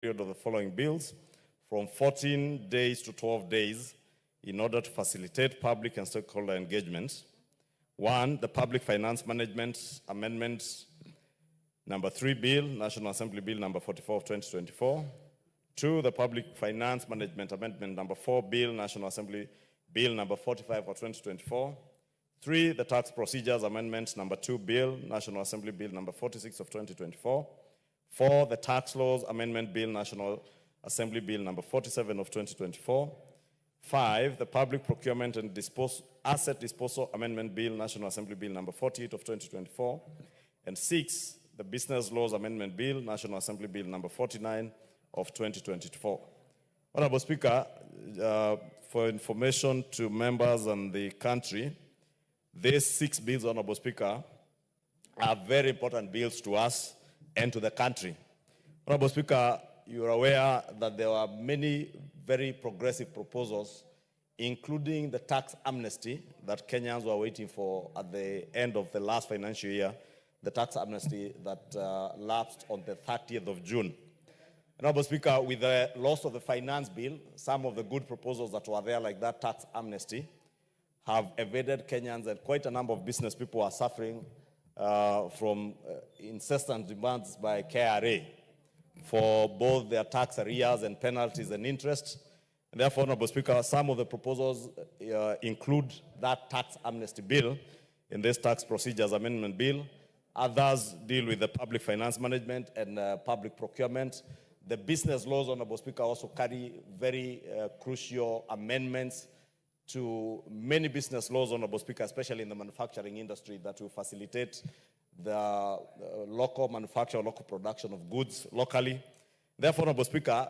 period of the following bills from 14 days to 12 days in order to facilitate public and stakeholder engagement. 1, the Public Finance Management Amendment number 3 Bill, National Assembly Bill number 44 of 2024. 2, the Public Finance Management Amendment number 4 Bill, National Assembly Bill number 45 of 2024. 3, the Tax Procedures Amendment number 2 Bill, National Assembly Bill number 46 of 2024. 4, the Tax Laws Amendment Bill, National Assembly Bill number 47 of 2024. 5, the Public Procurement and Asset Disposal Amendment Bill, National Assembly Bill number 48 of 2024. And 6, the Business Laws Amendment Bill, National Assembly Bill number 49 of 2024. Honorable Speaker, for information to members and the country, these 6 bills, Honorable Speaker, are very important bills to us and to the country. Honorable Speaker, you are aware that there are many very progressive proposals, including the tax amnesty that Kenyans were waiting for at the end of the last financial year, the tax amnesty that lapsed on the 30th of June. Honorable Speaker, with the loss of the finance bill, some of the good proposals that were there, like that tax amnesty, have evaded Kenyans, and quite a number of business people are suffering from incessant demands by KRA for both their tax arrears and penalties and interest. And therefore, Honorable Speaker, some of the proposals include that tax amnesty bill in this tax procedures amendment bill. Others deal with the public finance management and public procurement. The business laws, Honorable Speaker, also carry very crucial amendments to many business laws, Honorable Speaker, especially in the manufacturing industry, that will facilitate the local manufacture, local production of goods locally. Therefore, Honorable Speaker,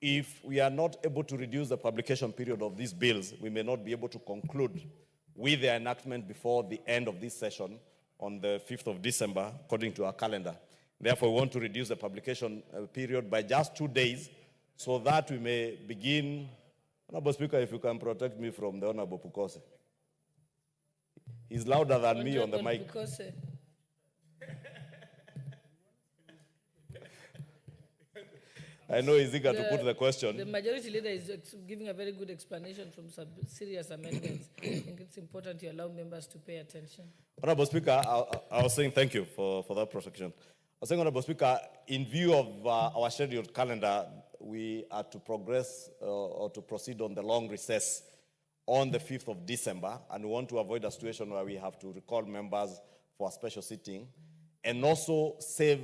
if we are not able to reduce the publication period of these bills, we may not be able to conclude with their enactment before the end of this session on the 5th of December, according to our calendar. Therefore, we want to reduce the publication period by just 2 days so that we may begin. Honorable Speaker, if you can protect me from the Honorable Pukose. He's louder than me on the mic. Pukose. I know he's eager to put the question. The majority leader is giving a very good explanation from some serious amendments. I think it's important to allow members to pay attention. Honorable Speaker, I was saying thank you for that protection. I was saying, Honorable Speaker, in view of our scheduled calendar, we are to progress or to proceed on the long recess on the 5th of December, and we want to avoid a situation where we have to recall members for a special sitting, and also save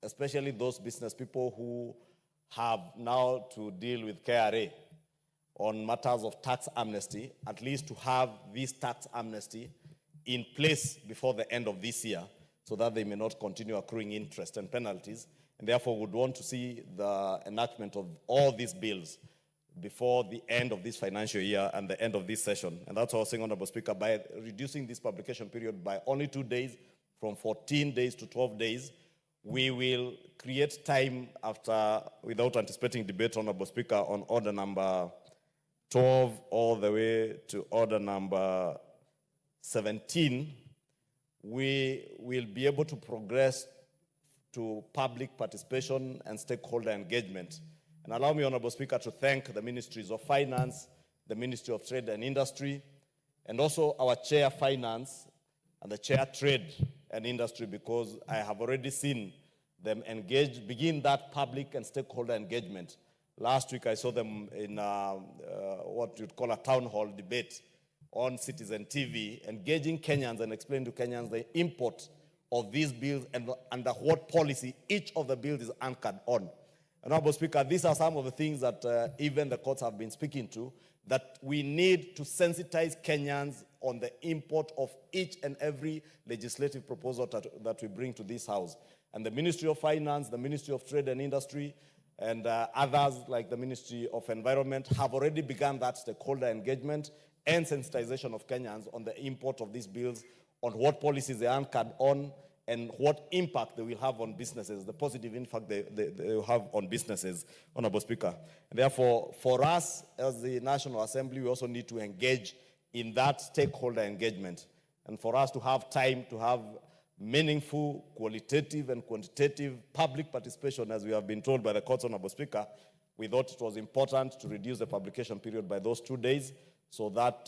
especially those business people who have now to deal with KRA on matters of tax amnesty, at least to have this tax amnesty in place before the end of this year, so that they may not continue accruing interest and penalties. And therefore, would want to see the enactment of all these bills before the end of this financial year and the end of this session. And that's what I was saying, Honorable Speaker, by reducing this publication period by only 2 days, from 14 days to 12 days, we will create time after, without anticipating debate, Honorable Speaker, on order number 12 all the way to order number 17, we will be able to progress to public participation and stakeholder engagement. And allow me, Honorable Speaker, to thank the Ministries of Finance, the Ministry of Trade and Industry, and also our Chair Finance and the Chair Trade and Industry, because I have already seen them begin that public and stakeholder engagement. Last week I saw them in what you'd call a town hall debate on Citizen TV, engaging Kenyans and explaining to Kenyans the import of these bills and under what policy each of the bills is anchored on. Honorable Speaker, these are some of the things that even the courts have been speaking to, that we need to sensitize Kenyans on the import of each and every legislative proposal that we bring to this House. And the Ministry of Finance, the Ministry of Trade and Industry, and others like the Ministry of Environment have already begun that stakeholder engagement and sensitization of Kenyans on the import of these bills, on what policies they are anchored on, and what impact they will have on businesses, the positive impact they will have on businesses, Honorable Speaker. And therefore, for us as the National Assembly, we also need to engage in that stakeholder engagement. And for us to have time to have meaningful, qualitative and quantitative public participation, as we have been told by the court's Honorable Speaker, we thought it was important to reduce the publication period by those 2 days so that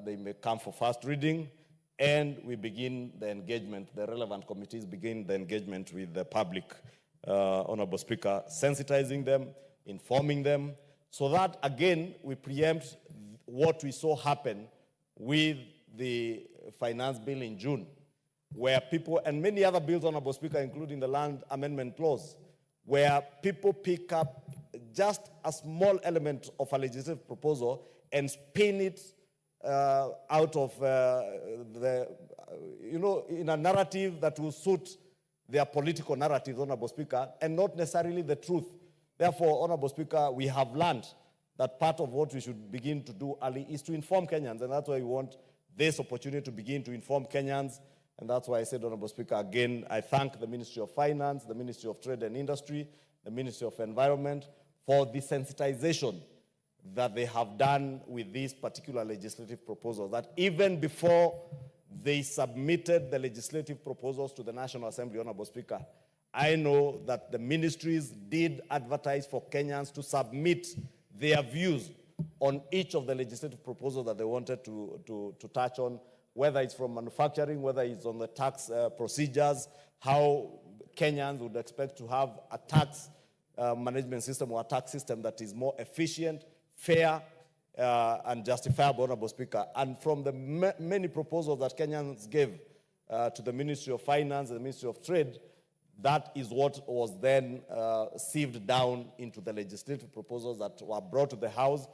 they may come for first reading, and we begin the engagement, the relevant committees begin the engagement with the public, Honorable Speaker, sensitizing them, informing them, so that, again, we preempt what we saw happen with the finance bill in June, where people, and many other bills, Honorable Speaker, including the land amendment clause, where people pick up just a small element of a legislative proposal and spin it out of in a narrative that will suit their political narratives, Honorable Speaker, and not necessarily the truth. Therefore, Honorable Speaker, we have learned that part of what we should begin to do early is to inform Kenyans, and that's why we want this opportunity to begin to inform Kenyans. And that's why I said, Honorable Speaker, again, I thank the Ministry of Finance, the Ministry of Trade and Industry, the Ministry of Environment for the sensitization that they have done with these particular legislative proposals, that even before they submitted the legislative proposals to the National Assembly, Honorable Speaker, I know that the ministries did advertise for Kenyans to submit their views on each of the legislative proposals that they wanted to touch on, whether it's from manufacturing, whether it's on the tax procedures, how Kenyans would expect to have a tax management system or a tax system that is more efficient, fair, and justifiable, Honorable Speaker. And from the many proposals that Kenyans gave to the Ministry of Finance and the Ministry of Trade, that is what was then sieved down into the legislative proposals that were brought to the House.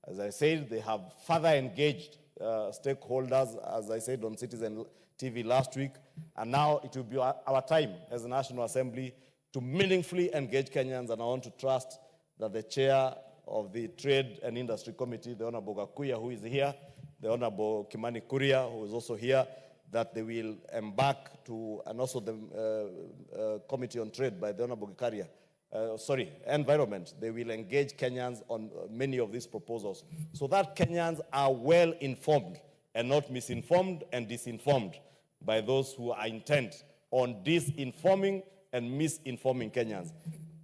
As I said, they have further engaged stakeholders, as I said on Citizen TV last week, and now it will be our time as a National Assembly to meaningfully engage Kenyans, and I want to trust that the chair of the Trade and Industry Committee, the Honorable Gakuya, who is here, the Honorable Kimani Kuria, who is also here, that they will embark to, and also the Committee on Trade by the Honorable Gikaria, Environment, they will engage Kenyans on many of these proposals so that Kenyans are well informed and not misinformed and disinformed by those who are intent on disinforming and misinforming Kenyans.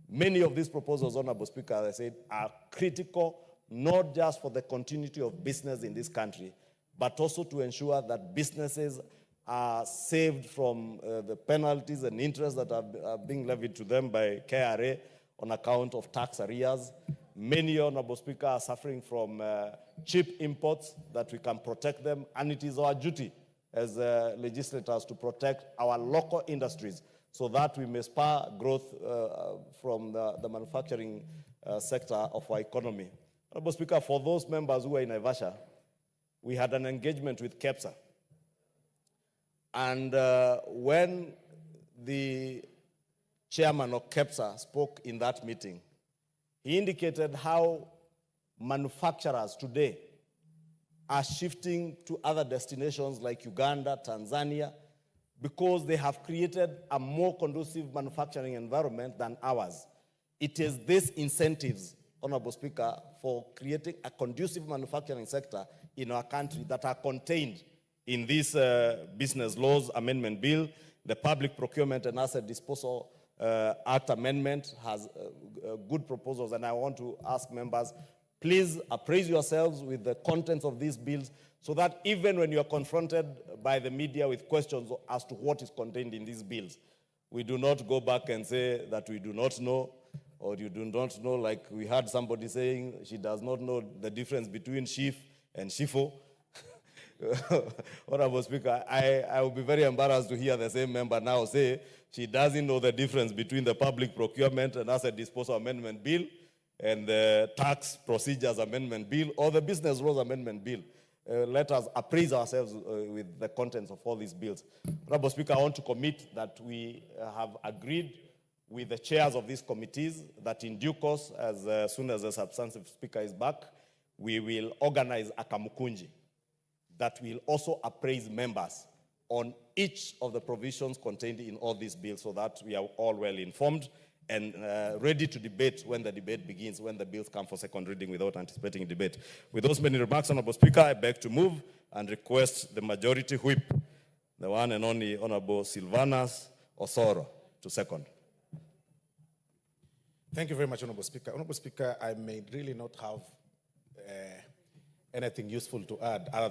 Many of these proposals, Honorable Speaker, as I said, are critical, not just for the continuity of business in this country, but also to ensure that businesses are saved from the penalties and interest that are being levied to them by KRA on account of tax arrears. Many, Honorable Speaker, are suffering from cheap imports, that we can protect them, and it is our duty as legislators to protect our local industries so that we may spur growth from the manufacturing sector of our economy. Honorable Speaker, for those members who are in Naivasha, we had an engagement with KEPSA. And when the chairman of KEPSA spoke in that meeting, he indicated how manufacturers today are shifting to other destinations like Uganda, Tanzania, because they have created a more conducive manufacturing environment than ours. It is these incentives, Honorable Speaker, for creating a conducive manufacturing sector in our country that are contained in this Business Laws Amendment Bill. The Public Procurement and Asset Disposal Act Amendment has good proposals, and I want to ask members, please appraise yourselves with the contents of these bills so that even when you're confronted by the media with questions as to what is contained in these bills, we do not go back and say that we do not know, or you do not know, like we had somebody saying she does not know the difference between Shif and Shifo. Honorable Speaker, I will be very embarrassed to hear the same member now say she doesn't know the difference between the Public Procurement and Asset Disposal Amendment Bill and the Tax Procedures Amendment Bill or the Business Laws Amendment Bill. Let us appraise ourselves with the contents of all these bills. Honorable Speaker, I want to commit that we have agreed with the chairs of these committees that in due course, as soon as the substantive speaker is back, we will organize a kamukunji that will also appraise members on each of the provisions contained in all these bills so that we are all well informed and ready to debate when the debate begins, when the bills come for second reading without anticipating debate. With those many remarks, Honorable Speaker, I beg to move and request the majority whip the one and only Honorable Silvanus Osoro to second. Thank you very much, Honorable Speaker. Honorable Speaker, I may really not have anything useful to add other